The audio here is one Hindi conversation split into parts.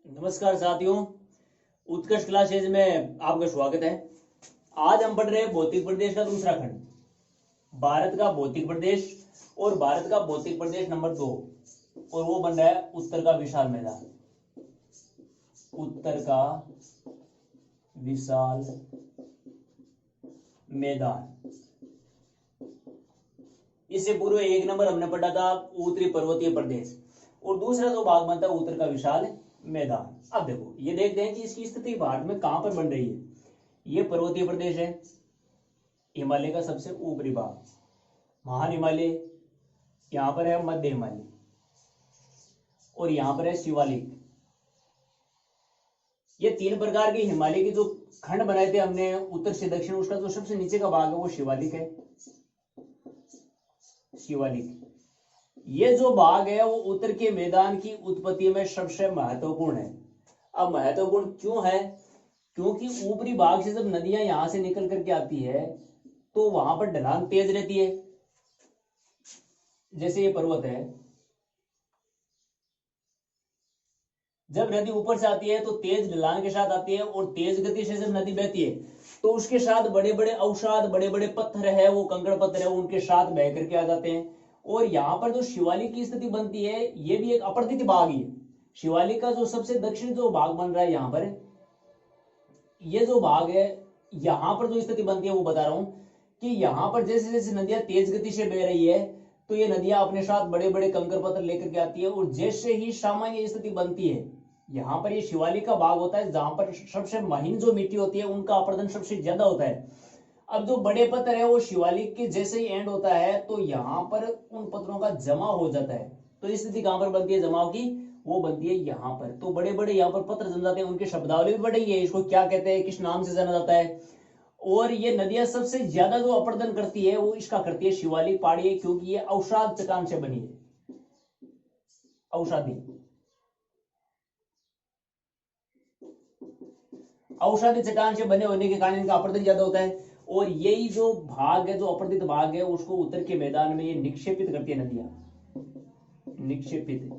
नमस्कार साथियों, उत्कर्ष क्लासेज में आपका स्वागत है। आज हम पढ़ रहे हैं भौतिक प्रदेश का दूसरा खंड, भारत का भौतिक प्रदेश। और भारत का भौतिक प्रदेश नंबर 2, और वो बन रहा है उत्तर का विशाल मैदान। उत्तर का विशाल मैदान। इससे पूर्व एक नंबर हमने पढ़ा था उत्तरी पर्वतीय प्रदेश, और दूसरा जो भाग बनता है उत्तर का विशाल मैदान। अब देखो, ये देखते हैं कि इसकी स्थिति भारत में कहां पर बन रही है। ये पर्वतीय प्रदेश है, हिमालय का सबसे ऊपरी भाग, महान हिमालय, यहां पर है मध्य हिमालय, और यहां पर है शिवालिक। ये तीन प्रकार के हिमालय के जो खंड बनाए थे हमने उत्तर से दक्षिण, उसका जो सबसे नीचे का भाग है वो शिवालिक है। शिवालिक ये जो भाग है वो उत्तर के मैदान की उत्पत्ति में सबसे महत्वपूर्ण है। अब महत्वपूर्ण क्यों है? क्योंकि ऊपरी भाग से जब नदियां यहां से निकल करके आती है तो वहां पर ढलान तेज रहती है। जैसे ये पर्वत है, जब नदी ऊपर से आती है तो तेज ढलान के साथ आती है, और तेज गति से जब नदी बहती है तो उसके साथ बड़े बड़े अवसाद, बड़े बड़े पत्थर है, वो कंकड़ पत्थर है, उनके साथ बह करके आ जाते हैं। और यहाँ पर जो शिवालिक की स्थिति बनती है, ये भी एक अपर्दित भाग ही है। शिवालिक का जो सबसे दक्षिण जो भाग बन रहा है यहाँ पर, ये जो भाग है, यहाँ पर जो स्थिति बनती है वो बता रहा हूं कि यहाँ पर जैसे जैसे नदियां तेज गति से बह रही है तो ये नदियां अपने साथ बड़े बड़े कंकर पत्थर लेकर के आती है, और जैसे ही सामान्य स्थिति बनती है, यहाँ पर ये शिवालिक का भाग होता है जहां पर सबसे महीन जो मिट्टी होती है उनका अपरदन सबसे ज्यादा होता है। अब जो बड़े पत्थर है वो शिवालिक के जैसे ही एंड होता है तो यहाँ पर उन पत्थरों का जमा हो जाता है। तो स्थिति कहां पर बनती है जमाव की? वो बनती है यहाँ पर। तो बड़े बड़े यहाँ पर पत्थर जम जाते हैं, उनकी शब्दावली भी बढ़ी है, इसको क्या कहते हैं, किस नाम से जाना जाता है। और ये नदियां सबसे ज्यादा जो अपर्दन करती है वो इसका करती है शिवालिक पहाड़ी, क्योंकि ये अवसाद चट्टान से बनी है। अवसादी औषधि चट्टान से बने होने के कारण इनका अपर्दित ज्यादा होता है। और यही जो भाग है, जो अपर्दित भाग है, उसको उत्तर के मैदान में ये निक्षेपित करती है नदियां, निक्षेपित।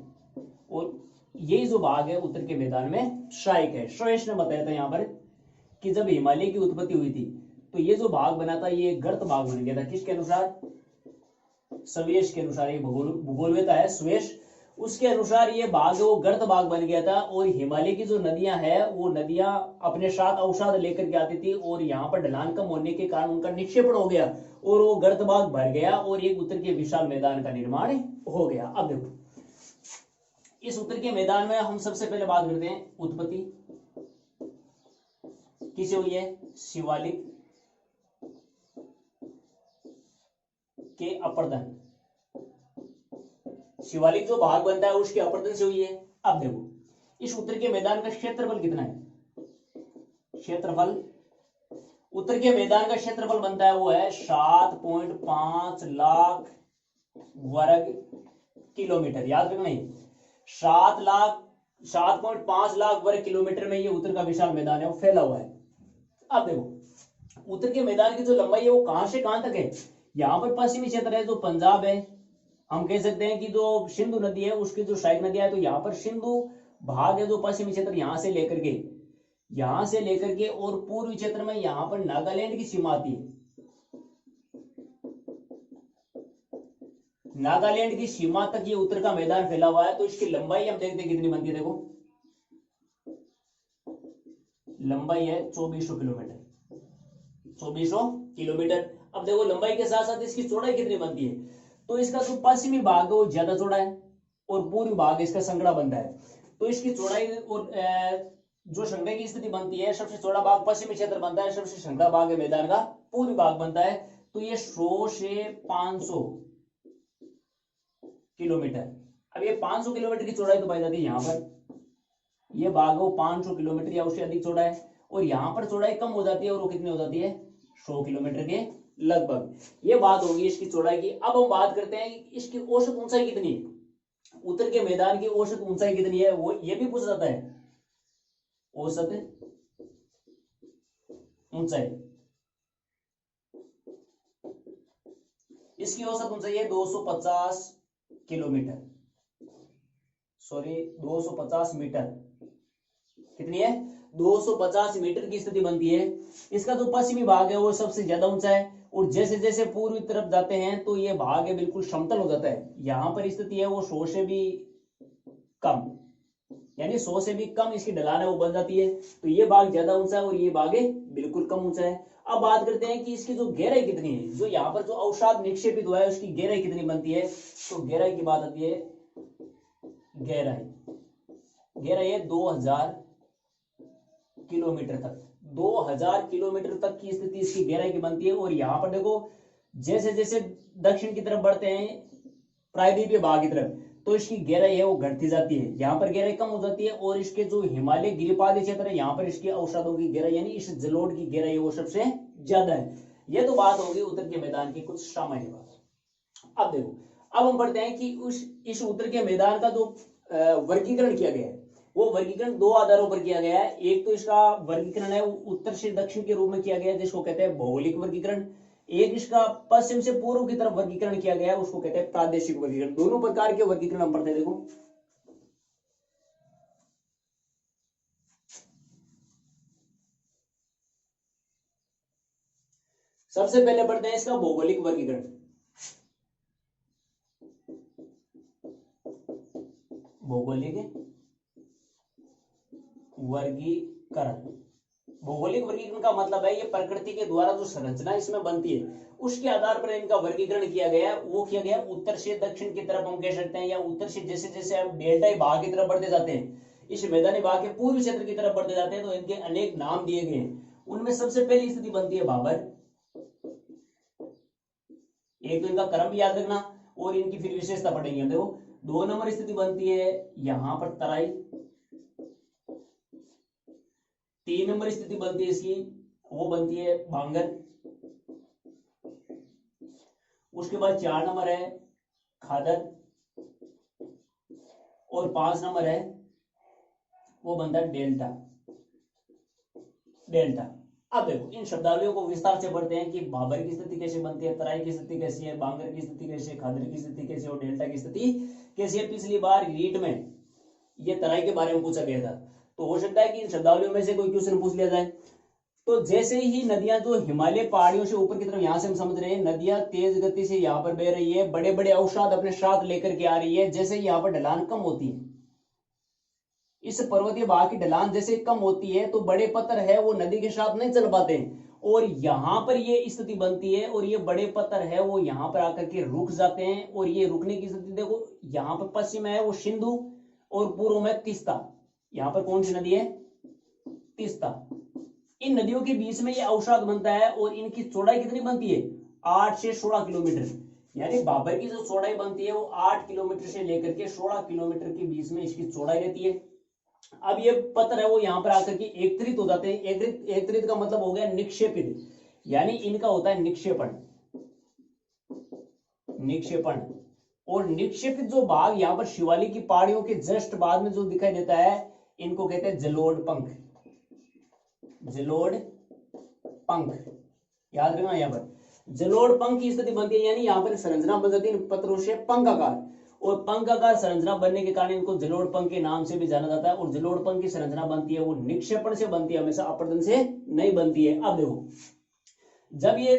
और यही जो भाग है उत्तर के मैदान में शायक है। श्रेष्ठ ने बताया था यहाँ पर कि जब हिमालय की उत्पत्ति हुई थी तो ये जो भाग बना था ये गर्त भाग बन गया था। किसके अनुसार? स्वेश के अनुसार। ये भूगोलवेता है स्वेश, उसके अनुसार ये भाग वो गर्त भाग बन गया था। और हिमालय की जो नदियां है वो नदियां अपने साथ अवसाद लेकर के आती थी, और यहाँ पर ढलान कम होने के कारण उनका निक्षेपण हो गया और वो गर्त भाग भर गया, और एक उत्तर के विशाल मैदान का निर्माण हो गया। अब देखो, इस उत्तर के मैदान में हम सबसे पहले बात करते हैं उत्पत्ति किसे हुई है? शिवालिक के अपर्दन। शिवालिक जो भाग बनता है उसके अपर्दन से हुई है। अब देखो, इस उत्तर के मैदान का क्षेत्रफल कितना है? क्षेत्रफल उत्तर के मैदान का क्षेत्रफल बनता है वो है 7.5 लाख वर्ग किलोमीटर। याद रखना, 7.5 लाख वर्ग किलोमीटर में ये उत्तर का विशाल मैदान है, वो फैला हुआ है। अब देखो, उत्तर के मैदान की जो लंबाई है वो कहां से कहां तक है? यहां पर पश्चिमी क्षेत्र है जो पंजाब है, हम कह सकते हैं कि जो सिंधु नदी है उसकी जो सहायक नदियां है, तो यहाँ पर सिंधु भाग है जो पश्चिमी क्षेत्र, यहां से लेकर के और पूर्वी क्षेत्र में यहां पर नागालैंड की सीमा आती है। नागालैंड की सीमा तक ये उत्तर का मैदान फैला हुआ है। तो इसकी लंबाई हम देखते हैं कितनी बनती है। देखो, लंबाई है 2400 किलोमीटर, 2400 किलोमीटर। अब देखो, लंबाई के साथ साथ इसकी चौड़ाई कितनी बनती है? तो इसका जो पश्चिमी भाग है वो ज्यादा चौड़ा है, और पूर्वी भाग इसका संकड़ा बनता है। तो इसकी चौड़ाई और जो संकड़े की स्थिति बनती है, सबसे चौड़ा भाग पश्चिमी क्षेत्र बनता है, सबसे संकड़ा भाग है मैदान का पूर्वी भाग बनता है। तो ये 100 से 500 किलोमीटर। अब ये 500 किलोमीटर की चौड़ाई तो पाई जाती है यहाँ पर, ये भाग वो 500 किलोमीटर या उससे अधिक चौड़ा है, और यहाँ पर चौड़ाई कम हो जाती है, और वो कितनी हो जाती है? 100 किलोमीटर के लगभग। ये बात होगी इसकी चौड़ाई की। अब हम बात करते हैं इसकी औसत ऊंचाई कितनी है। उत्तर के मैदान की औसत ऊंचाई कितनी है वो ये भी पूछा जाता है। औसत ऊंचाई, इसकी औसत ऊंचाई है 250 किलोमीटर, सॉरी 250 मीटर। कितनी है 250 मीटर की स्थिति बनती है। इसका जो पश्चिमी भाग है वो सबसे ज्यादा ऊंचा है, और जैसे जैसे पूर्वी तरफ जाते हैं तो ये भाग है बिल्कुल समतल हो जाता है। यहाँ पर स्थिति है वो 100 से भी कम, यानी 100 से भी कम इसकी ढलान है वो बन जाती है। तो ये भाग ज्यादा ऊंचा है और ये भाग है बिल्कुल कम ऊंचा है। अब बात करते हैं कि इसकी जो गहराई कितनी है, जो यहाँ पर जो अवसाद निक्षेपित हुआ है उसकी गहराई कितनी बनती है। तो गहराई की बात आती है, गहराई है 2000 किलोमीटर तक, 2000 किलोमीटर तक की स्थिति इसकी गहराई की बनती है। और यहाँ पर देखो जैसे जैसे दक्षिण की तरफ बढ़ते हैं प्रायद्वीपीय भाग की तरफ, तो इसकी गहराई है वो घटती जाती है, यहाँ पर गहराई कम हो जाती है। और इसके जो हिमालय गिरिपादी क्षेत्र है यहाँ पर इसके अवसादों की गहराई यानी इस जलोढ़ की गहराई वो सबसे ज्यादा है। ये तो बात होगी उत्तर के मैदान की कुछ सामान्य बात। अब देखो, अब हम पढ़ते हैं कि इस उत्तर के मैदान का जो वर्गीकरण किया गया है वो वर्गीकरण दो आधारों पर किया गया है। एक तो इसका वर्गीकरण है उत्तर से दक्षिण के रूप में किया गया है जिसको कहते हैं भौगोलिक वर्गीकरण। एक इसका पश्चिम से पूर्व की तरफ वर्गीकरण किया गया है उसको कहते हैं प्रादेशिक वर्गीकरण। दोनों प्रकार के वर्गीकरण हम पढ़ते हैं। देखो सबसे पहले पढ़ते हैं इसका भौगोलिक वर्गीकरण। भौगोलिक वर्गीकरण, भौगोलिक वर्गीकरण का मतलब है ये प्रकृति के द्वारा जो संरचना इसमें बनती है उसके आधार पर इनका वर्गीकरण किया गया है। वो किया गया उत्तर से दक्षिण की तरफ हम कह सकते हैं, या उत्तर से जैसे जैसे हम डेल्टाई भाग की तरफ बढ़ते जाते हैं, इस मैदानी भाग के पूर्वी क्षेत्र की तरफ बढ़ते जाते हैं तो इनके अनेक नाम दिए गए हैं। उनमें सबसे पहली स्थिति बनती है भाबर। एक तो इनका क्रम भी याद रखना और इनकी फिर विशेषता पढ़ेंगे हम। देखो 2 नंबर स्थिति बनती है यहां पर तराई। 3 नंबर स्थिति बनती है इसकी वो बनती है बांगर। उसके बाद 4 नंबर है खादर और 5 नंबर है वो बनता है डेल्टा। डेल्टा। अब देखो इन शब्दावलियों को विस्तार से पढ़ते हैं कि भाबर की स्थिति कैसे बनती है, तराई की स्थिति कैसी है, बांगर की स्थिति कैसी है, खादर की स्थिति कैसी है और डेल्टा की स्थिति कैसी है। पिछली बार रीट में ये तराई के बारे में पूछा गया था, तो हो सकता है कि इन शब्दावलियों में से कोई क्वेश्चन पूछ लिया जाए। तो जैसे ही नदियां जो हिमालय पहाड़ियों से ऊपर की तरफ यहां से हम समझ रहे हैं नदियां तेज गति से यहाँ पर बह रही है, बड़े बड़े अवसाद अपने साथ लेकर के आ रही है। जैसे यहाँ पर ढलान कम होती है, इस पर्वतीय भाग की ढलान जैसे कम होती है तो बड़े पत्थर है वो नदी के साथ नहीं चल पाते हैं और यहां पर ये स्थिति बनती है और ये बड़े पत्थर है वो यहां पर आकर के रुक जाते हैं। और ये रुकने की स्थिति देखो यहाँ पर पश्चिम है वो सिंधु और पूर्व में तीस्ता। यहाँ पर कौन सी नदी है, तीस्ता। इन नदियों के बीच में ये अवसाद बनता है और इनकी चौड़ाई कितनी बनती है 8 से 16 किलोमीटर। यानी भाबर की जो चौड़ाई बनती है वो 8 किलोमीटर से लेकर के 16 किलोमीटर के बीच में इसकी चौड़ाई रहती है। अब ये पत्थर है वो यहाँ पर आकर के एकत्रित हो जाते हैं। एकत्रित का मतलब हो गया निक्षेपित, यानी इनका होता है निक्षेपण। निक्षेपण और निक्षेपित जो भाग यहाँ पर शिवालिक की पहाड़ियों के जस्ट बाद में जो दिखाई देता है इनको कहते हैं जलोढ़ पंख। जलोढ़ पंख याद रखना, यहाँ पर जलोढ़ पंख की स्थिति बनती है, यानी यहाँ पर संरचना बन जाती है पत्थरों से पंखाकार, और पंखाकार संरचना बनने के कारण इनको जलोढ़ पंख के नाम से भी जाना जाता है। और जलोढ़ पंख की संरचना बनती है वो निक्षेपण से बनती है, हमेशा अपरदन से नहीं बनती है। अब देखो जब ये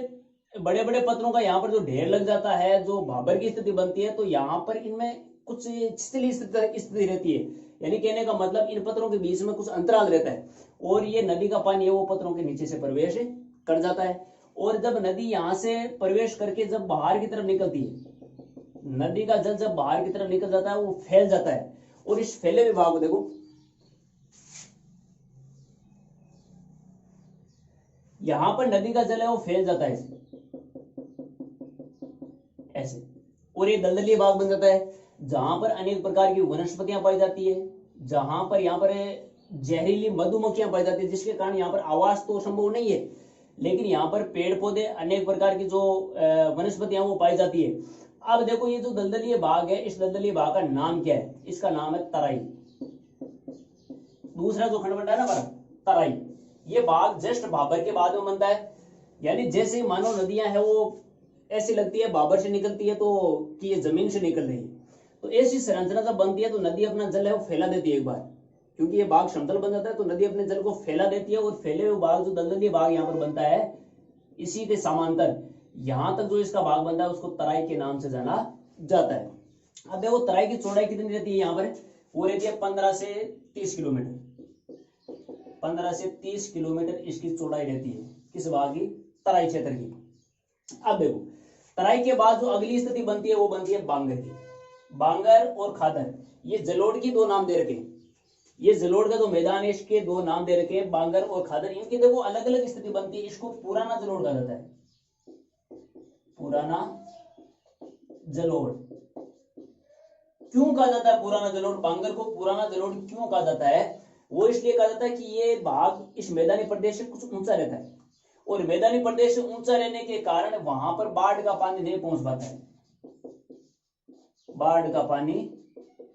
बड़े बड़े पत्थरों का यहाँ पर जो ढेर लग जाता है, जो भाबर की स्थिति बनती है, तो यहाँ पर इनमें कुछ छिछली स्थिति रहती है, यानी कहने का मतलब इन पत्थरों के बीच में कुछ अंतराल रहता है और ये नदी का पानी है वो पत्थरों के नीचे से प्रवेश कर जाता है। और जब नदी यहाँ से प्रवेश करके जब बाहर की तरफ निकलती है, नदी का जल जब बाहर की तरफ निकल जाता है वो फैल जाता है। और इस फैले हुए भाग को देखो, यहां पर नदी का जल है वो फैल जाता है ऐसे, और ये दलदली भाग बन जाता है जहां पर अनेक प्रकार की वनस्पतियां पाई जाती है, जहां पर यहाँ पर जहरीली मधुमक्खियां पाई जाती है, जिसके कारण यहाँ पर आवास तो संभव नहीं है, लेकिन यहाँ पर पेड़ पौधे अनेक प्रकार की जो वनस्पतियां वो पाई जाती है। अब देखो ये जो दलदलीय भाग है, इस दलदलीय भाग का नाम क्या है, इसका नाम है तराई। दूसरा जो खंड बनता है ना तराई, ये भाग जस्ट भाबर के बाद में बनता है, यानी जैसे मानव नदियां हैं वो ऐसी लगती है भाबर से निकलती है तो कि ये जमीन से निकल रही है, तो ऐसी संरचना जब बनती है तो नदी अपना जल है वो फैला देती है एक बार, क्योंकि ये भाग समतल बन जाता है तो नदी अपने जल को फैला देती है, और फैले हुए भाग जो दलदली भाग यहाँ पर बनता है इसी के समांतर यहां तक जो इसका भाग बनता है उसको तराई के नाम से जाना जाता है। अब देखो तराई की चौड़ाई कितनी रहती है यहाँ पर, वो रहती है 15 से 30 किलोमीटर। 15 से 30 किलोमीटर इसकी चौड़ाई रहती है, किस भाग की, तराई क्षेत्र की। अब देखो तराई के बाद जो अगली स्थिति बनती है वो बनती है बांगर की। बांगर और खादर ये जलोढ़ की दो नाम दे रखे, ये जलोढ़ का जो मैदान है इसके दो नाम दे रखे, बांगर और खादर। इनकी देखो अलग अलग स्थिति बनती है। इसको पुराना जलोढ़ कहा जाता है, पुराना जलोढ़। क्यों कहा जाता है पुराना जलोढ़, बांगर को पुराना जलोढ़ क्यों कहा जाता है, वो इसलिए कहा जाता है कि ये भाग इस मैदानी प्रदेश से कुछ ऊंचा रहता है, और मैदानी प्रदेश से ऊंचा रहने के कारण वहां पर बाढ़ का पानी नहीं पहुंच पाता है, बाढ़ का पानी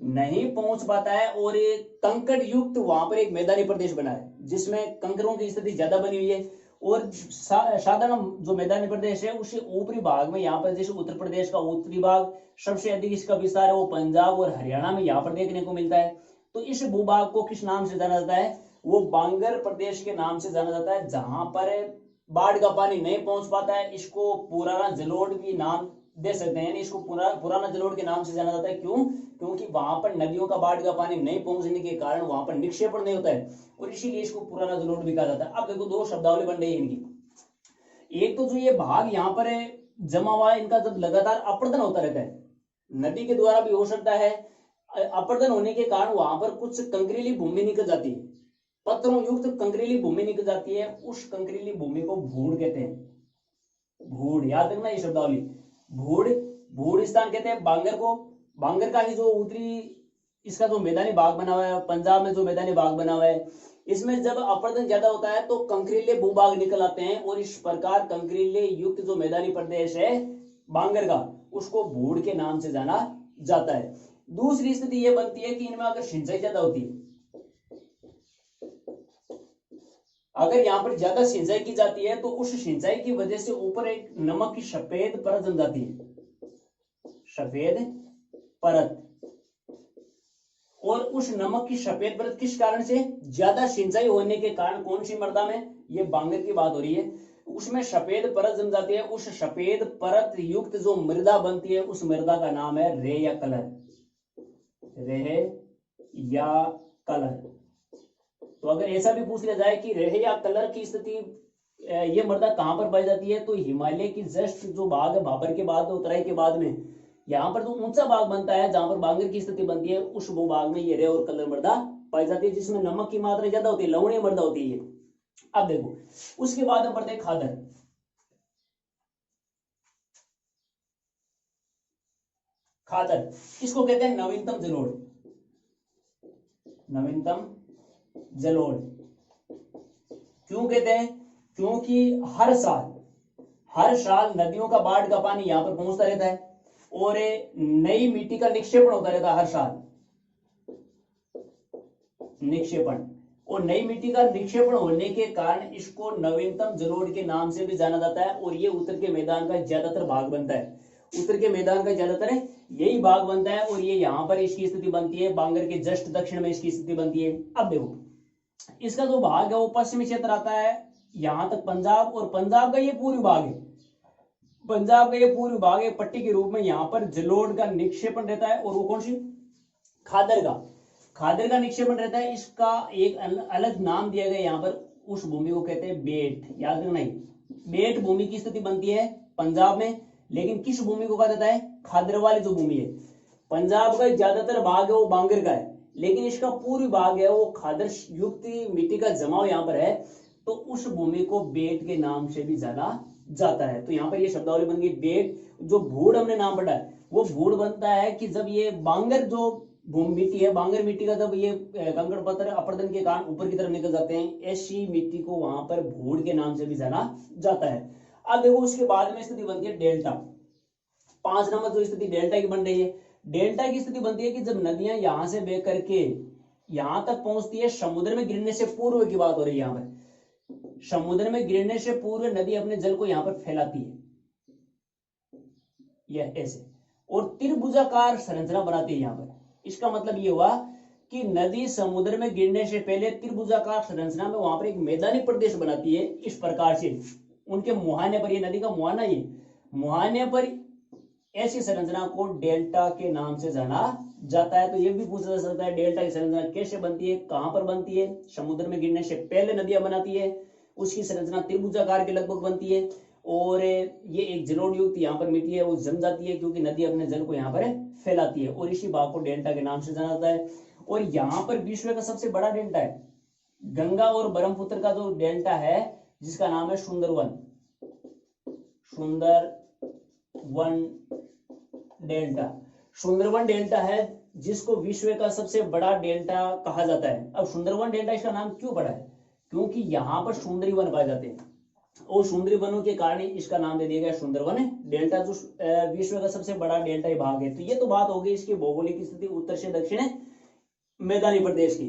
नहीं पहुंच पाता है। और ये कंकड़ युक्त वहां पर एक मैदानी प्रदेश बना है जिसमें कंकरों की स्थिति ज्यादा बनी हुई है। और साधारण जो मैदानी प्रदेश है उसके ऊपरी भाग में यहाँ पर जैसे उत्तर प्रदेश का उत्तरी भाग सबसे अधिक इसका विस्तार है, वो पंजाब और हरियाणा में यहाँ पर देखने को मिलता है। तो इस भूभाग को किस नाम से जाना जाता है, वो बांगर प्रदेश के नाम से जाना जाता है, जहां पर बाढ़ का पानी नहीं पहुंच पाता है। इसको पुराना जलोढ़ भी नाम दे सकते हैं, इसको पुराना जलोढ़ के नाम से जाना जाता है। क्यों, क्योंकि वहां पर नदियों का बाढ़ का पानी नहीं पहुंचने के कारण वहां पर निक्षेपण नहीं होता है, और इसीलिए इसको पुराना जलोढ़ भी कहा जाता है। अब देखो दो शब्दावली बन रही है इनकी। एक तो जो ये भाग यहाँ पर जमा हुआ है, इनका जब लगातार अपर्दन होता रहता है, नदी के द्वारा भी हो सकता है, अपर्दन होने के कारण वहां पर कुछ कंकरीली भूमि निकल जाती है, पत्थरों युक्त कंकरीली भूमि निकल जाती है, उस कंकरीली भूमि को भूड़ कहते हैं। भूड़, याद रखना ये शब्दावली, भूड़, भूड़ स्थान कहते हैं बांगर को। बांगर का ही जो उत्तरी इसका जो मैदानी भाग बना हुआ है, पंजाब में जो मैदानी भाग बना हुआ है, इसमें जब अपर्दन ज्यादा होता है तो कंकरीले भूभाग निकल आते हैं, और इस प्रकार कंकरीले युक्त जो मैदानी प्रदेश है बांगर का, उसको भूड़ के नाम से जाना जाता है। दूसरी स्थिति यह बनती है कि इनमें अगर सिंचाई ज्यादा होती है, अगर यहाँ पर ज्यादा सिंचाई की जाती है तो उस सिंचाई की वजह से ऊपर एक नमक की सफेद परत जम जाती है, सफेद परत। और उस नमक की सफेद परत किस कारण से, ज्यादा सिंचाई होने के कारण। कौन सी मृदा में, ये बांगर की बात हो रही है, उसमें सफेद परत जम जाती है। उस सफेद परत युक्त जो मृदा बनती है उस मृदा का नाम है रेह या कलर, रेह या कलर। तो अगर ऐसा भी पूछ लिया जाए कि रेह या कलर की स्थिति ये मृदा कहां पर पाई जाती है, तो हिमालय की जस्ट जो भाग है भाबर के बाद उतराई के बाद में यहाँ पर जो ऊंचा भाग बनता है जहां पर बांगर की स्थिति बनती है, उस वो भाग में ये रेह और कलर मृदा पाई जाती है, जिसमें नमक की मात्रा ज्यादा होती है, लवणीय मृदा होती है। अब देखो उसके बाद हम पढ़ते हैं खादर। खादर इसको कहते हैं नवीनतम जलोढ़, नवीनतम जलोढ़। क्यों कहते हैं, क्योंकि हर साल नदियों का बाढ़ का पानी यहां पर पहुंचता रहता है, और नई मिट्टी का निक्षेपण होता रहता है हर साल, निक्षेपण। और नई मिट्टी का निक्षेपण होने के कारण इसको नवीनतम जलोढ़ के नाम से भी जाना जाता है। और ये उत्तर के मैदान का ज्यादातर भाग बनता है, उत्तर के मैदान का ज्यादातर यही भाग बनता है, और ये यहाँ पर इसकी स्थिति बनती है, बांगर के जस्ट दक्षिण में इसकी स्थिति बनती है। अब देखो इसका जो भाग है वो पश्चिमी क्षेत्र आता है यहां तक पंजाब, और पंजाब का ये पूर्वी भाग है, पंजाब का ये पूर्वी भाग है पट्टी के रूप में यहाँ पर जलोढ़ का निक्षेपण रहता है। और वो कौन सी, खादर का निक्षेपण रहता है। इसका एक अलग नाम दिया गया यहाँ पर, उस भूमि को कहते हैं बेट, याद रखना। बेट भूमि की स्थिति बनती है पंजाब में, लेकिन किस भूमि को कहा जाता है, खादर वाली जो भूमि है। पंजाब का ज्यादातर भाग है वो बांगर का है, लेकिन इसका पूर्वी भाग है वो खादर युक्त मिट्टी का जमाव यहाँ पर है, तो उस भूमि को बेट के नाम से भी जाना जाता है। तो यहाँ पर ये शब्दावली बन गई बेट। जो भूड़ हमने नाम पढ़ा है वो भूड़ बनता है कि जब ये बांगर जो भूमि मिट्टी है, बांगर मिट्टी का जब ये कंकड़ पत्थर अपर्दन के कारण ऊपर की तरफ निकल जाते हैं, ऐसी मिट्टी को वहां पर भूड़ के नाम से भी जाना जाता है। अब देखो उसके बाद में स्थिति बनती है डेल्टा। 5 नंबर जो स्थिति डेल्टा की बन रही है, डेल्टा की स्थिति बनती है कि जब नदियां यहां से बह करके यहां तक पहुंचती है, समुद्र में गिरने से पूर्व की बात हो रही है। यहां पर समुद्र में गिरने से पूर्व नदी अपने जल को यहां पर फैलाती है, यह ऐसे, और त्रिभुजाकार संरचना बनाती है यहां पर। इसका मतलब ये हुआ कि नदी समुद्र में गिरने से पहले त्रिभुजाकार संरचना में वहां पर एक मैदानी प्रदेश बनाती है इस प्रकार से। उनके मुहाने पर, ये नदी का मुहाना, ये मुहाने पर ऐसी संरचना को डेल्टा के नाम से जाना जाता है। तो ये भी पूछा जा सकता है डेल्टा की संरचना कैसे बनती है, कहां पर बनती है। समुद्र में गिरने से पहले नदियां बनाती है, उसकी संरचना त्रिभुजाकार के लगभग बनती है, और ये एक जलोढ़ युक्त यहाँ पर मिट्टी है वो जम जाती है क्योंकि नदी अपने जल को यहाँ पर फैलाती है, और इसी भाग को डेल्टा के नाम से जाना जाता है। और यहाँ पर विश्व का सबसे बड़ा डेल्टा है गंगा और ब्रह्मपुत्र का जो डेल्टा है, जिसका नाम है सुंदरवन, सुंदरवन डेल्टा। सुंदरवन डेल्टा है जिसको विश्व का सबसे बड़ा डेल्टा कहा जाता है। अब सुंदरवन डेल्टा इसका नाम क्यों पड़ा है, क्योंकि यहाँ पर सुंदरी वन पाए जाते हैं, और सुंदरी वनों के कारण इसका नाम दे दिया गया सुंदरवन डेल्टा, जो विश्व का सबसे बड़ा डेल्टा भाग है। तो ये तो बात हो गई इसकी भौगोलिक स्थिति उत्तर से दक्षिण मैदानी प्रदेश की।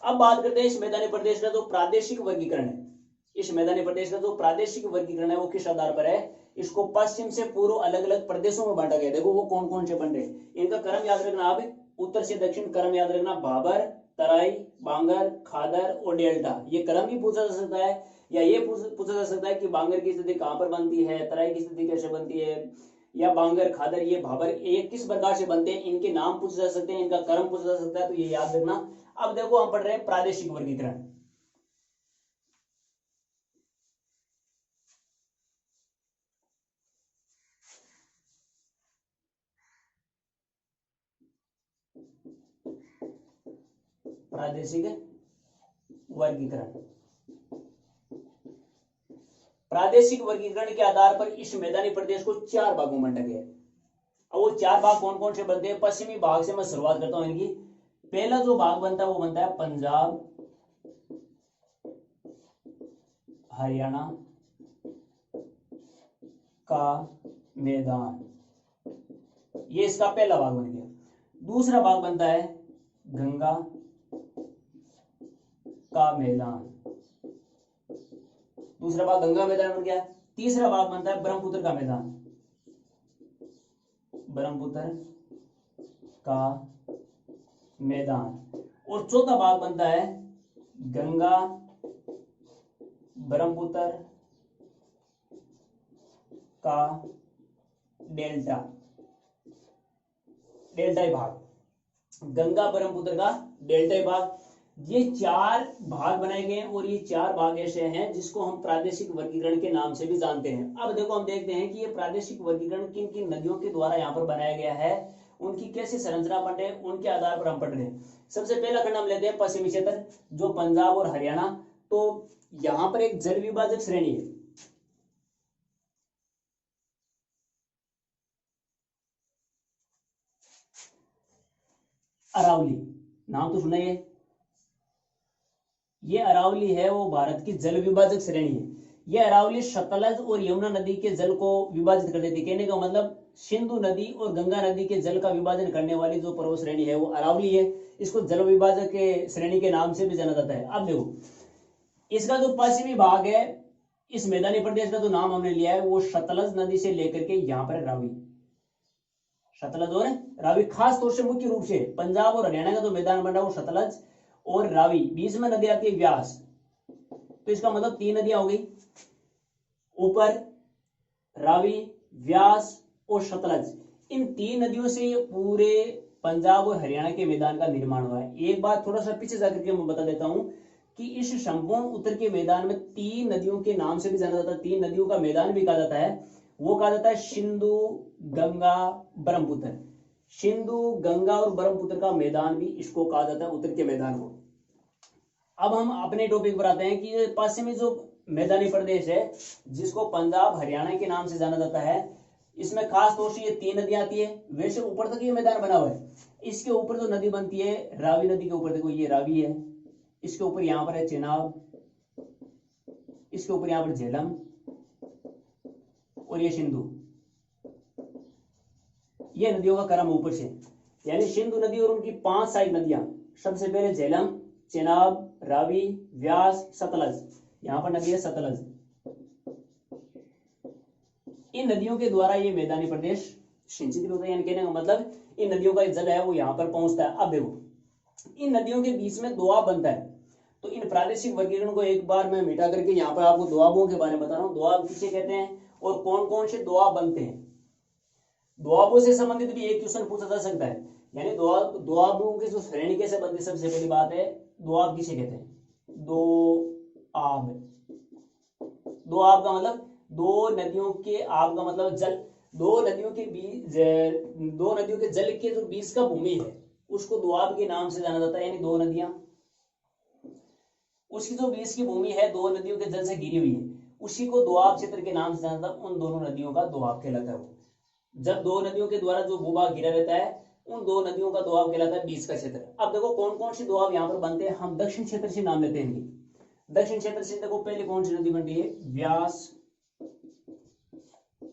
अब बात करते हैं इस मैदानी प्रदेश का जो प्रादेशिक वर्गीकरण है। इस मैदानी प्रदेश का जो प्रादेशिक वर्गीकरण है वो किस आधार पर है, इसको पश्चिम से पूर्व अलग अलग प्रदेशों में बांटा गया। देखो वो कौन कौन से बन रहे, इनका क्रम याद रखना। आप उत्तर से दक्षिण क्रम याद रखना, भाबर, तराई, बांगर, खादर और डेल्टा। ये क्रम भी पूछा जा सकता है, या ये पूछा जा सकता है कि बांगर की स्थिति कहां पर बनती है, तराई की स्थिति कैसे बनती है, या बांगर, खादर, ये भाबर, ये किस प्रकार से बनते हैं, इनके नाम पूछे जा सकते हैं, इनका क्रम पूछा जा सकता है। तो ये याद रखना। अब देखो हम पढ़ रहे हैं प्रादेशिक वर्गीकरण। प्रादेशिक वर्गीकरण, प्रादेशिक वर्गीकरण के आधार पर इस मैदानी प्रदेश को 4 भागों में बांटा गया है। अब वो 4 भाग कौन कौन से बनते हैं, पश्चिमी भाग से मैं शुरुआत करता हूं इनकी। पहला जो भाग बनता है वो बनता है पंजाब, हरियाणा का मैदान, ये इसका पहला भाग बन गया। दूसरा भाग बनता है गंगा का मैदान, दूसरा भाग गंगा मैदान बन गया। तीसरा भाग बनता है ब्रह्मपुत्र का मैदान, ब्रह्मपुत्र का मैदान। और चौथा भाग बनता है गंगा ब्रह्मपुत्र का डेल्टा, डेल्टा भाग, गंगा ब्रह्मपुत्र का डेल्टा भाग। ये 4 भाग बनाए गए और ये 4 भाग ऐसे हैं जिसको हम प्रादेशिक वर्गीकरण के नाम से भी जानते हैं। अब देखो हम देखते हैं कि ये प्रादेशिक वर्गीकरण किन किन नदियों के द्वारा यहाँ पर बनाया गया है, उनकी कैसी संरचना बन रही है, उनके आधार पर हम पढ़ रहे हैं। सबसे पहला खंड हम लेते हैं पश्चिमी क्षेत्र, जो पंजाब और हरियाणा। तो यहाँ पर एक जल विभाजक श्रेणी है, अरावली, नाम तो सुना ही है। ये अरावली है वो भारत की जल विभाजक श्रेणी है। ये अरावली सतलज और यमुना नदी के जल को विभाजित कर देती है। कहने का मतलब सिंधु नदी और गंगा नदी के जल का विभाजन करने वाली जो पर्वत श्रेणी है वो अरावली है। इसको जल विभाजक के श्रेणी के नाम से भी जाना जाता है। अब देखो इसका जो पश्चिमी भाग है, इस मैदानी प्रदेश का जो नाम हमने लिया है वो सतलज नदी से लेकर के यहाँ पर रावी, सतलज और रावी, खास तौर से मुख्य रूप से पंजाब और हरियाणा का जो मैदान बन रहा है वो सतलज और रावी, बीच में नदी आती है व्यास। तो इसका मतलब 3 नदियां हो गई, ऊपर रावी, व्यास और सतलज। इन 3 नदियों से पूरे पंजाब और हरियाणा के मैदान का निर्माण हुआ है। एक बात थोड़ा सा पीछे जाकर के मैं बता देता हूं कि इस संपूर्ण उत्तर के मैदान में 3 नदियों के नाम से भी जाना जाता है, 3 नदियों का मैदान भी कहा जाता है। वो कहा जाता है सिंधु, गंगा, ब्रह्मपुत्र। सिंधु, गंगा और ब्रह्मपुत्र का मैदान भी इसको कहा जाता है, उत्तर के मैदान को। अब हम अपने टॉपिक पर आते हैं कि पश्चिमी जो मैदानी प्रदेश है जिसको पंजाब हरियाणा के नाम से जाना जाता है, इसमें खास तौर से ये 3 नदियां आती है। वैसे ऊपर तक ये मैदान बना हुआ है, इसके ऊपर जो नदी बनती है रावी नदी के ऊपर, देखो ये रावी है, इसके ऊपर यहां पर है चेनाब, इसके ऊपर यहां पर झेलम और ये सिंधु। ये नदियों का क्रम ऊपर से, यानी सिंधु नदी और उनकी 5 सहायक नदियां, सबसे पहले झेलम, चेनाब, रावी, व्यास, सतलज। यहां पर नदी है सतलज। इन नदियों के द्वारा ये मैदानी प्रदेश सिंचित होता है, यानी कहने का मतलब इन नदियों का जल है वो यहां पर पहुंचता है। अब देखो इन नदियों के बीच में दोआब बनता है। तो इन प्रादेशिक वर्गीकरण को एक बार मैं मिटा करके यहाँ पर आपको दोआबों के बारे में बता रहा हूँ। दोआब किसे कहते हैं और कौन कौन से दोआब बनते हैं। दोआबों से संबंधित भी एक क्वेश्चन पूछा जा सकता है, यानी दोआबों की जो श्रेणी कैसे बनती है। सबसे पहली बात है, दोआब किसे कहते हैं। दोआब, दोआब का मतलब दो नदियों के, आब का मतलब जल, दो नदियों के बीच, दो नदियों के जल के जो बीच का भूमि है उसको दोआब के नाम से जाना जाता है। यानी दो नदियां, उसकी जो बीच की भूमि है दो नदियों के जल से घिरी हुई है, उसी को दोआब क्षेत्र के नाम से जाना जाता है। उन दोनों नदियों का दोआब कहलाता है वो। जब दो नदियों के द्वारा जो भूभाग घिरा रहता है, उन दो नदियों का दोआब कहलाता है बीच का क्षेत्र। अब देखो कौन कौन सी दोआब यहाँ पर बनते हैं। हम दक्षिण क्षेत्र से नाम लेते हैं इनकी। दक्षिण क्षेत्र से देखो पहले कौन सी नदी बन रही है, व्यास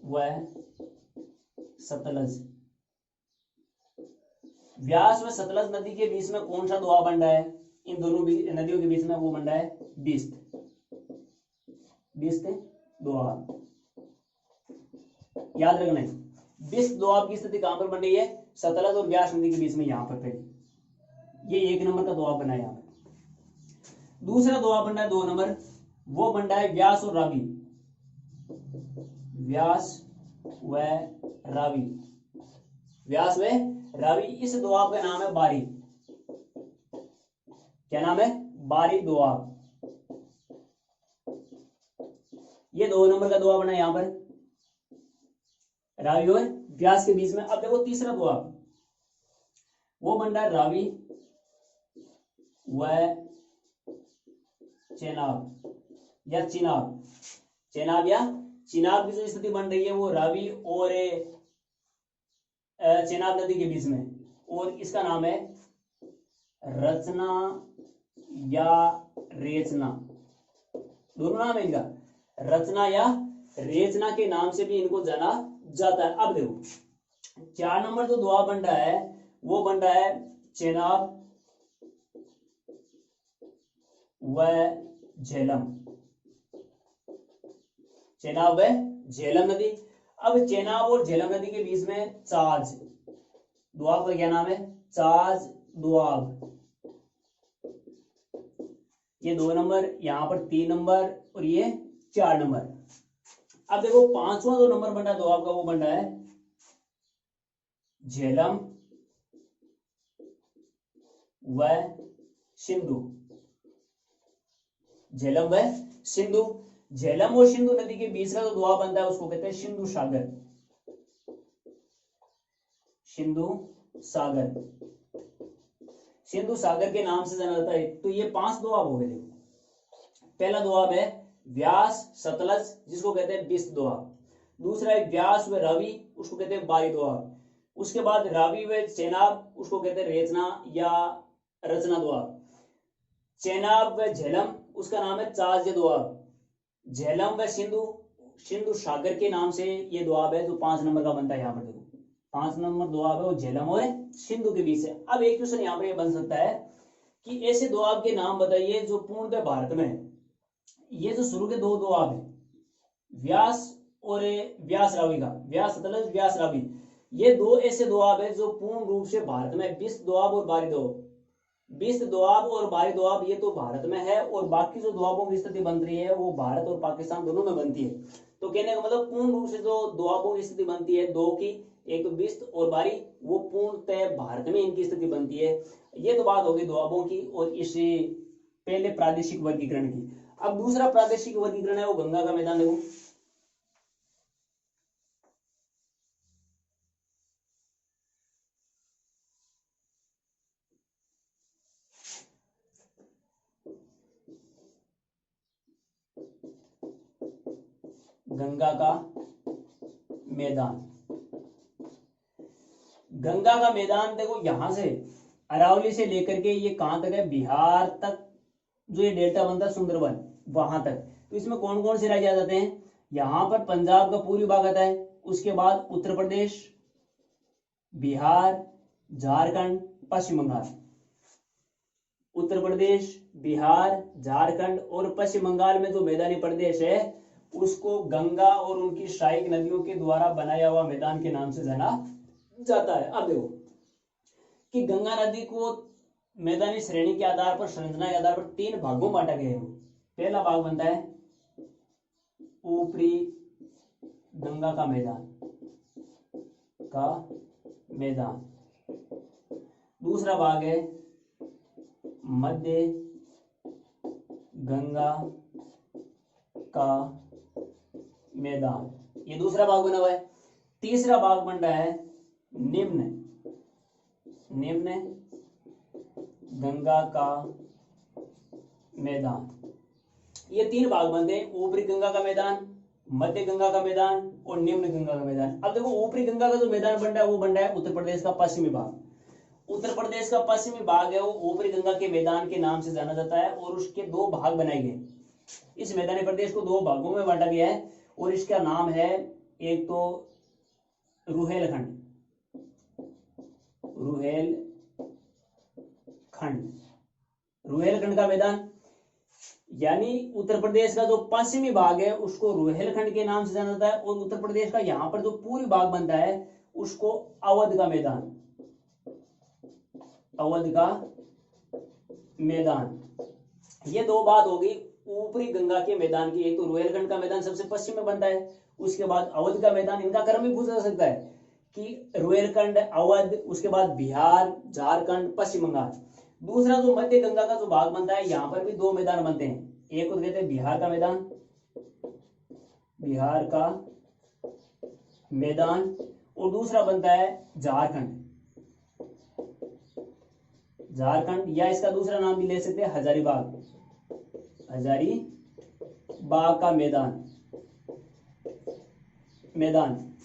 व सतलज। व्यास व सतलज नदी के बीच में कौन सा दोआब बन रहा है, इन दोनों नदियों के बीच में वो बन रहा है बीस्त, बीस्त दोआब। याद रखना है, बीस्त दोआब की स्थिति कहां पर बन रही है, सतलज और व्यास नदी के बीच में, यहां पर पहले ये एक नंबर का दोआब बना है। यहां पर दूसरा दोआब बन रहा है 2 नंबर, वो बन रहा है व्यास और रावी। व्यास व रावी, व्यास व रावी, इस दोआब का नाम है बारी। क्या नाम है, बारी दोआब। ये 2 नंबर का दोआब बना है यहां पर, रावी और व्यास के बीच में। अब देखो तीसरा दोआब, वो बन रहा है रावी व चेनाब या चिनाब। चेनाब या चिनाब की जो स्थिति बन रही है वो रावी और चेनाब नदी के बीच में, और इसका नाम है रचना या रेचना। दोनों नाम है इनका, रचना या रेचना के नाम से भी इनको जाना जाता है। अब देखो 4 नंबर जो दोआब बन रहा है वो बन रहा है चेनाब व झेलम। चेनाब व झेलम नदी। अब चेनाब और झेलम नदी के बीच में चाज दोआब का क्या नाम है, चाज दोआब। ये 2 नंबर, यहां पर 3 नंबर और ये 4 नंबर। अब देखो 5वां जो नंबर बन रहा है दोआब का, वो बन रहा है झेलम व सिंधु। झेलम व सिंधु। झेलम और सिंधु नदी के बीच का जो दोआब बनता है उसको कहते हैं सिंधु सागर। सिंधु सागर, सिंधु सागर के नाम से जाना जाता है। तो ये 5 दोआब हो गए। देखो पहला दोआब है व्यास सतलज, जिसको कहते हैं बीस्त दोआब। दूसरा है व्यास व रावी, उसको कहते हैं बारी दोआब। उसके बाद रावी व चेनाब, उसको कहते हैं रेचना या रचना दोआब। चेनाब व झेलम, उसका नाम है चाज दोआब। झेलम व सिंधु, सिंधु सागर के नाम से ये दोआब है जो 5 नंबर का बनता है। यहाँ पर देखो 5 नंबर दोआब है वो झेलम और सिंधु के बीच है। अब एक क्वेश्चन यहाँ पर यह बन सकता है कि ऐसे दोआब के नाम बताइए जो पूर्णतः भारत में, ये जो शुरू के 2 दोआब है व्यास और व्यास रावी का, व्यास सतलज व्यास रावी, ये 2 ऐसे दोआब है जो पूर्ण रूप से भारत में, बीस्त दोआब और बारी दोआब, बीस्त दोआब और बारी दोआब, ये तो भारत में है, और बाकी जो दोआबों की स्थिति बन रही है वो भारत और पाकिस्तान दोनों में बनती है। तो कहने का मतलब पूर्ण रूप से जो दोआबों की स्थिति बनती है 2 की, एक तो बीस्त और बारी, वो पूर्णतः भारत में इनकी स्थिति बनती है। ये तो बात होगी दोआबों की और इसी पहले प्रादेशिक वर्गीकरण की। अब दूसरा प्रादेशिक वर्गीकरण है वो गंगा का मैदान। देखो गंगा का मैदान, गंगा का मैदान देखो यहां से अरावली से लेकर के ये कहां तक है, बिहार तक जो ये डेल्टा बनता है सुंदरबन, वहां तक। तो इसमें कौन कौन से राज्य आ जाते हैं, यहां पर पंजाब का पूर्वी भाग आता है, उसके बाद उत्तर प्रदेश, बिहार, झारखंड, पश्चिम बंगाल। उत्तर प्रदेश, बिहार, झारखंड और पश्चिम बंगाल में जो मैदानी प्रदेश है उसको गंगा और उनकी सहायक नदियों के द्वारा बनाया हुआ मैदान के नाम से जाना जाता है। अब देखो कि गंगा नदी को मैदानी श्रेणी के आधार पर, संरचना के आधार पर 3 भागों में बांटा गया है। पहला भाग बनता है ऊपरी गंगा का मैदान। दूसरा भाग है मध्य गंगा का मैदान, ये दूसरा भाग बना हुआ है। तीसरा भाग बन रहा है निम्न गंगा का मैदान। ये 3 भाग बनते हैं, ऊपरी गंगा का मैदान, मध्य गंगा का मैदान और निम्न गंगा का मैदान। अब देखो ऊपरी गंगा का जो मैदान बन रहा है वो बन रहा है उत्तर प्रदेश का पश्चिमी भाग। उत्तर प्रदेश का पश्चिमी भाग है वो ऊपरी गंगा के मैदान के नाम से जाना जाता है और उसके 2 भाग बनाए गए। इस मैदानी प्रदेश को 2 भागों में बांटा गया है और इसका नाम है, एक तो रुहेलखंड का मैदान, यानी उत्तर प्रदेश का जो पश्चिमी भाग है उसको रुहेलखंड के नाम से जाना जाता है और उत्तर प्रदेश का यहां पर जो पूर्वी भाग बनता है उसको अवध का मैदान। ये 2 बात होगी ऊपरी गंगा के मैदान की। एक तो रुहेलखंड का मैदान सबसे पश्चिम में बनता है, उसके बाद अवध का मैदान। इनका क्रम भी पूछा जा सकता है कि रुहेलखंड, अवध, उसके बाद बिहार, झारखंड, पश्चिम बंगाल। दूसरा जो मध्य गंगा का जो भाग बनता है यहाँ पर भी 2 मैदान बनते हैं। एक को कहते हैं बिहार का मैदान और दूसरा बनता है झारखंड, या इसका दूसरा नाम भी ले सकते हैं हजारीबाग का मैदान।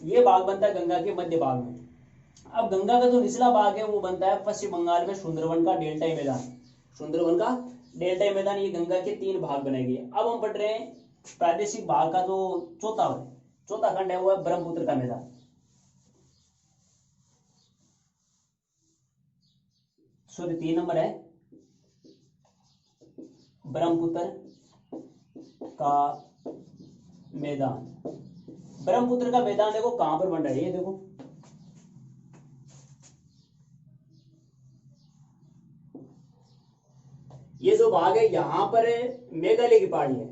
ये भाग बनता है गंगा के मध्य भाग में। अब गंगा का जो निचला भाग है वो बनता है पश्चिम बंगाल में सुंदरवन का डेल्टाई मैदान। ये गंगा के 3 भाग बनाएगी। अब हम पढ़ रहे हैं प्रादेशिक भाग का जो चौथा खंड है वो है ब्रह्मपुत्र का मैदान। सॉरी 3 नंबर है ब्रह्मपुत्र का मैदान। ब्रह्मपुत्र का मैदान देखो कहां पर बन रहा है, ये देखो ये जो भाग है यहां पर मेघालय की पहाड़ी है,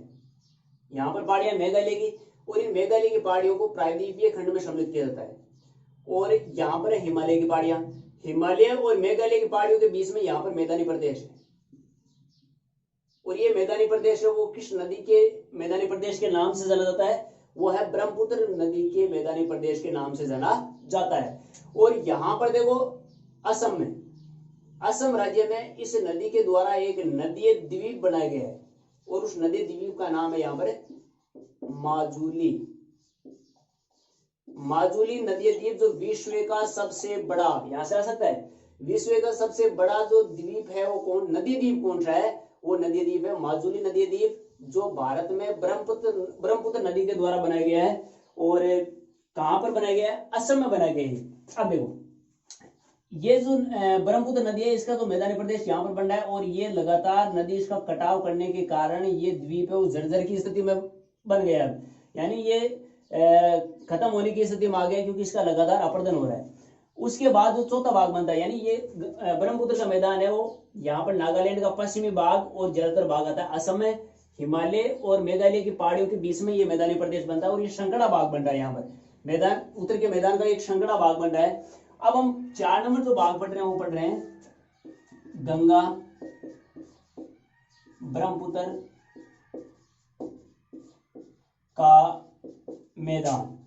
यहां पर पहाड़ियां मेघालय की, और इन मेघालय की पहाड़ियों को प्रायद्वीपीय खंड में सम्मिलित किया जाता है। और यहां पर हिमालय की पहाड़ियां, हिमालय और मेघालय की पहाड़ियों के बीच में यहां पर मैदानी प्रदेश है। और ये मैदानी प्रदेश है वो किस नदी के मैदानी प्रदेश के नाम से जाना जाता है, वो है ब्रह्मपुत्र नदी के मैदानी प्रदेश के नाम से जाना जाता है। और यहां पर देखो असम राज्य में इस नदी के द्वारा एक नदीय द्वीप बनाया गया है और उस नदी द्वीप का नाम है यहां पर माजुली नदीय द्वीप, जो विश्व का सबसे बड़ा, यहां से आ सकता है, विश्व का सबसे बड़ा जो द्वीप है वो नदी द्वीप कौन सा है, वो नदी द्वीप है माजुली नदी द्वीप, जो भारत में ब्रह्मपुत्र नदी के द्वारा बनाया गया है। और कहां पर बनाया गया है, असम में बनाया गया है। अब देखो ये जो ब्रह्मपुत्र नदी है इसका जो मैदानी प्रदेश यहाँ पर बन रहा है और ये लगातार नदी इसका कटाव करने के कारण ये द्वीप है वो जर्जर की स्थिति में बन गया, यानी ये खत्म होने की स्थिति में आ गया क्योंकि इसका लगातार अपरदन हो रहा है। उसके बाद जो चौथा भाग बनता है, यानी ये ब्रह्मपुत्र का मैदान है वो यहाँ पर नागालैंड का पश्चिमी भाग और ज्यादातर भाग आता है असम में, हिमालय और मेघालय की पहाड़ियों के बीच में ये मैदानी प्रदेश बनता है और ये संकड़ा भाग बन रहा है। यहाँ पर मैदान, उत्तर के मैदान का एक संकड़ा भाग बन रहा है। अब हम 4 नंबर जो भाग पढ़ रहे हैं वो पढ़ रहे हैं गंगा ब्रह्मपुत्र का मैदान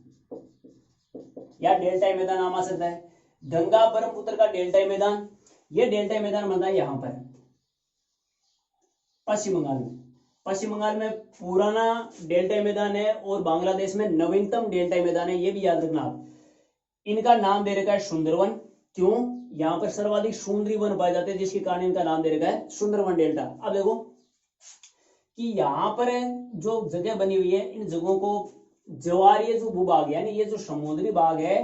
या डेल्टाई मैदान नाम आ सकता है। गंगा ब्रह्मपुत्र का डेल्टाई मैदान, ये डेल्टाई मैदान बनता है यहां पर पश्चिम बंगाल में पुराना डेल्टाई मैदान है और बांग्लादेश में नवीनतम डेल्टाई मैदान है, ये भी याद रखना आप। इनका नाम दे रखा है सुंदरवन, क्यों, यहाँ पर सर्वाधिक सुंदरी वन पाए जाते हैं जिसके कारण इनका नाम दे रखा है सुंदरवन डेल्टा। अब देखो कि यहाँ पर जो जगह बनी हुई है इन जगहों को ज्वारीय जो भूभाग यानी ये जो समुद्री भाग है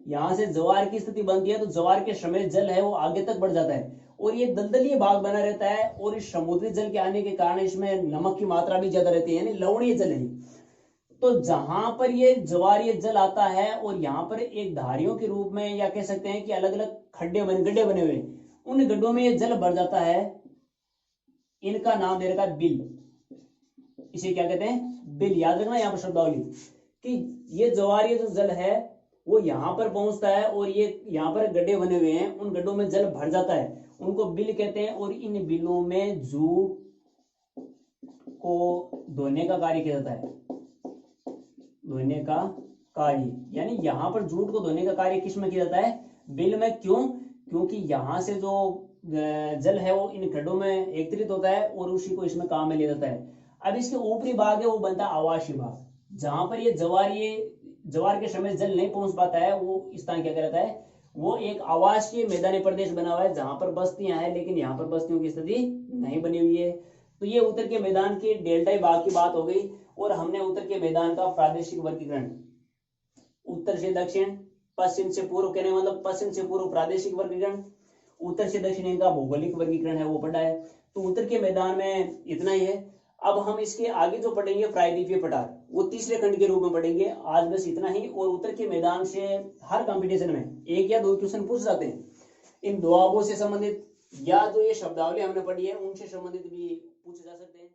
यहाँ से ज्वार की स्थिति बनती है तो ज्वार के समय जल है वो आगे तक बढ़ जाता है और ये दलदलीय भाग बना रहता है और इस समुद्री जल के आने के कारण इसमें नमक की मात्रा भी ज्यादा रहती है यानी लवणीय जल है। तो जहां पर ये ज्वारीय जल आता है और यहाँ पर एक धारियों के रूप में या कह सकते हैं कि अलग अलग गड्ढे बने हुए उन गड्ढों में ये जल भर जाता है, इनका नाम दे रखा है बिल। इसे क्या कहते हैं? बिल। याद रखना यहाँ पर शब्दावली कि ये ज्वारीय जो जल है वो यहाँ पर पहुंचता है और ये यहाँ पर गड्ढे बने हुए हैं, उन गड्ढों में जल भर जाता है, उनको बिल कहते हैं। और इन बिलों में जूट को धोने का कार्य किया जाता है, धोने का कार्य, यानी यहाँ पर जूट को धोने का कार्य किस में किया जाता है? बिल में। क्यों? क्योंकि यहाँ से जो जल है वो इन गड्ढों में एकत्रित होता है और उसी को इसमें काम में लिया जाता है। अब इसके ऊपरी भाग है वो बनता है आवासीय भाग, जहां पर ये ज्वार के समय जल नहीं पहुंच पाता है, वो स्थान क्या कहलाता है? वो एक आवासीय मैदानी प्रदेश बना हुआ है जहां पर बस्तियां हैं, लेकिन यहाँ पर बस्तियों की स्थिति नहीं बनी हुई है। तो ये उत्तर के मैदान के डेल्टाई भाग की बात हो गई। और हमने उत्तर के मैदान का प्रादेशिक वर्गीकरण, उत्तर से दक्षिण, पश्चिम से पूर्व, कहने मतलब पश्चिम से पूर्व प्रादेशिक वर्गीकरण, उत्तर से दक्षिण इनका भौगोलिक वर्गीकरण है वो पढ़ा है। तो उत्तर के मैदान में इतना ही है। अब हम इसके आगे जो पढ़ेंगे प्रायद्वीपीय पठार, वो तीसरे खंड के रूप में पढ़ेंगे। आज बस इतना ही। और उत्तर के मैदान से हर कंपटीशन में 1 या 2 क्वेश्चन पूछ जाते हैं, इन दोआबों से संबंधित या जो ये शब्दावली हमने पढ़ी है उनसे संबंधित भी पूछे जा सकते हैं।